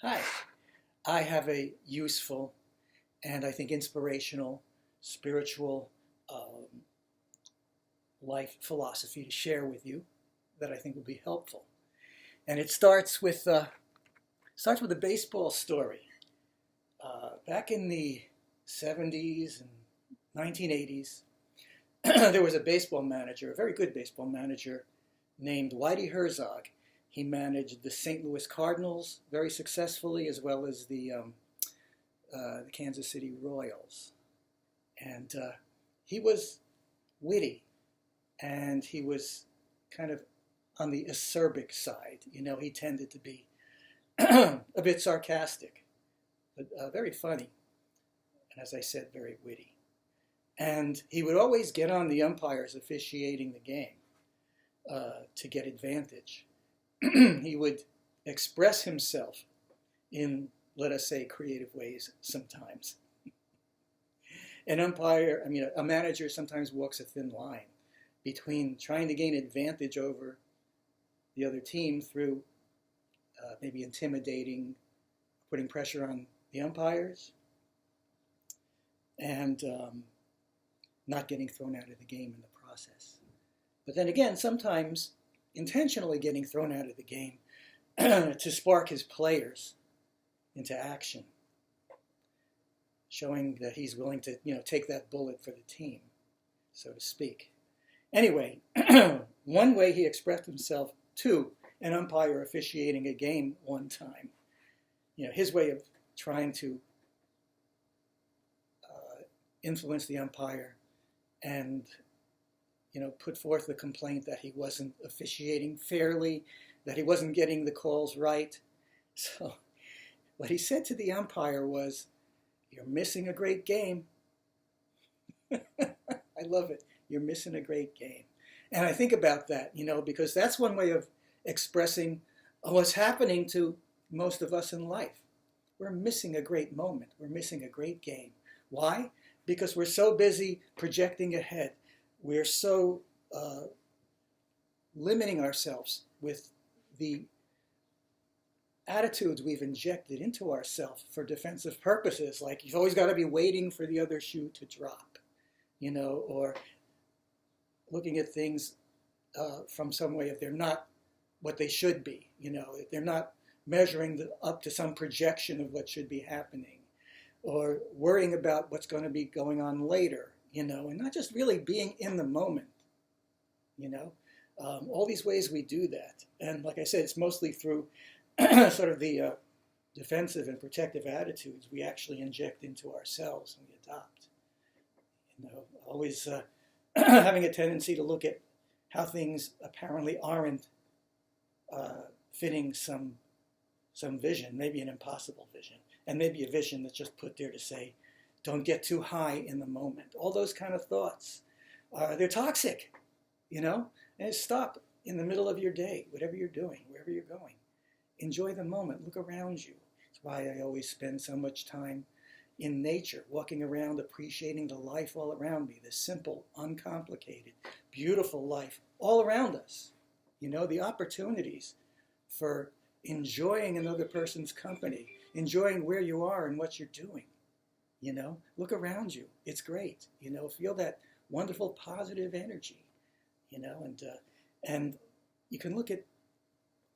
Hi, I have a useful and I think inspirational, spiritual life philosophy to share with you that I think will be helpful. And it starts with a baseball story. Back in the 70s and 1980s, there was a baseball manager, a very good baseball manager named Whitey Herzog. He managed the St. Louis Cardinals very successfully, as well as the Kansas City Royals. And he was witty, and he was kind of on the acerbic side. He tended to be a bit sarcastic, but very funny, and as I said, very witty. And he would always get on the umpires officiating the game to get advantage. He would express himself in, let us say, creative ways sometimes. A manager sometimes walks a thin line between trying to gain advantage over the other team through maybe intimidating, putting pressure on the umpires, and not getting thrown out of the game in the process. But then again, sometimes intentionally getting thrown out of the game to spark his players into action, showing that he's willing to, take that bullet for the team, so to speak. Anyway, one way he expressed himself to an umpire officiating a game one time, his way of trying to influence the umpire and, put forth the complaint that he wasn't officiating fairly, that he wasn't getting the calls right. So what he said to the umpire was, "You're missing a great game." I love it. You're missing a great game. And I think about that, because that's one way of expressing what's happening to most of us in life. We're missing a great moment. We're missing a great game. Why? Because we're so busy projecting ahead. We're so limiting ourselves with the attitudes we've injected into ourselves for defensive purposes, like you've always got to be waiting for the other shoe to drop, or looking at things from some way if they're not what they should be, if they're not measuring up to some projection of what should be happening, or worrying about what's going to be going on later, and not just really being in the moment, all these ways we do that. And like I said, it's mostly through sort of the defensive and protective attitudes we actually inject into ourselves and we adopt. Always having a tendency to look at how things apparently aren't fitting some vision, maybe an impossible vision, and maybe a vision that's just put there to say, don't get too high in the moment. All those kind of thoughts, they're toxic, and stop in the middle of your day, whatever you're doing, wherever you're going. Enjoy the moment. Look around you. That's why I always spend so much time in nature, walking around, appreciating the life all around me, the simple, uncomplicated, beautiful life all around us. The opportunities for enjoying another person's company, enjoying where you are and what you're doing. Look around you. It's great. Feel that wonderful positive energy, and you can look at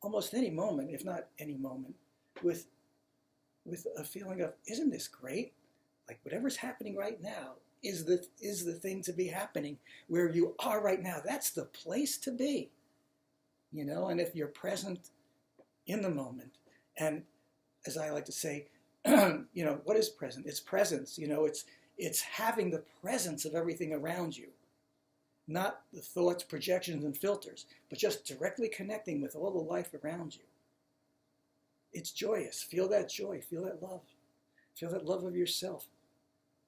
almost any moment, if not any moment, with a feeling of, isn't this great? Like whatever's happening right now is the thing to be happening where you are right now. That's the place to be, and if you're present in the moment, and as I like to say, what is present? It's presence, it's having the presence of everything around you, not the thoughts, projections, and filters, but just directly connecting with all the life around you. It's joyous. Feel that joy. Feel that love. Feel that love of yourself.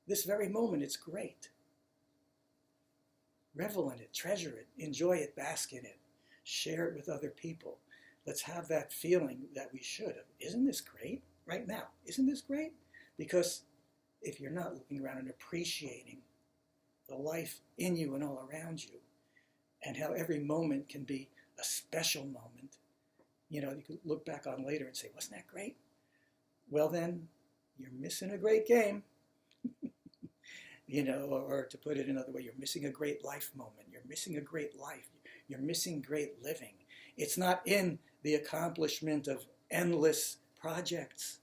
This very moment, it's great. Revel in it. Treasure it. Enjoy it. Bask in it. Share it with other people. Let's have that feeling that we should. Isn't this great right now? Isn't this great? Because if you're not looking around and appreciating the life in you and all around you, and how every moment can be a special moment, you could look back on later and say, wasn't that great? well then, you're missing a great game. Or to put it another way, you're missing a great life moment. You're missing a great life. You're missing great living. It's not in the accomplishment of endless projects,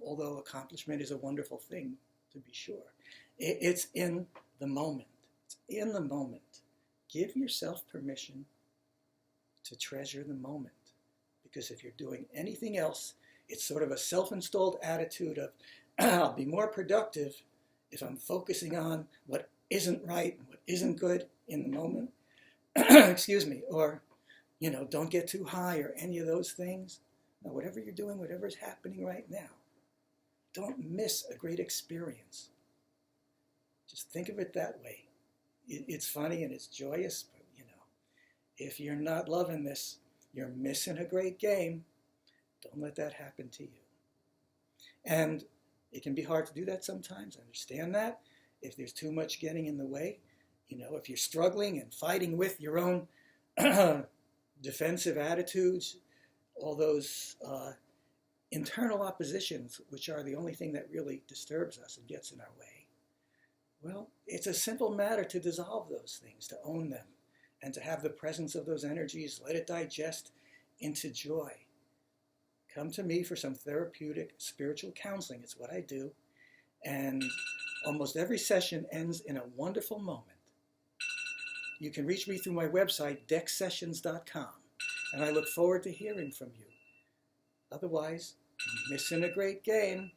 although accomplishment is a wonderful thing, to be sure. It's in the moment. It's in the moment. Give yourself permission to treasure the moment. Because if you're doing anything else, it's sort of a self-installed attitude of, I'll be more productive if I'm focusing on what isn't right and what isn't good in the moment. Excuse me. Or, don't get too high or any of those things. Now, whatever you're doing, whatever's happening right now, don't miss a great experience. Just think of it that way. It's funny and it's joyous, but, if you're not loving this, you're missing a great game. Don't let that happen to you. And it can be hard to do that sometimes. I understand that. If there's too much getting in the way, if you're struggling and fighting with your own defensive attitudes, all those internal oppositions, which are the only thing that really disturbs us and gets in our way, well, it's a simple matter to dissolve those things, to own them, and to have the presence of those energies, let it digest into joy. Come to me for some therapeutic spiritual counseling. It's what I do. And almost every session ends in a wonderful moment. You can reach me through my website, dexsessions.com, and I look forward to hearing from you. Otherwise, you're missing a great game.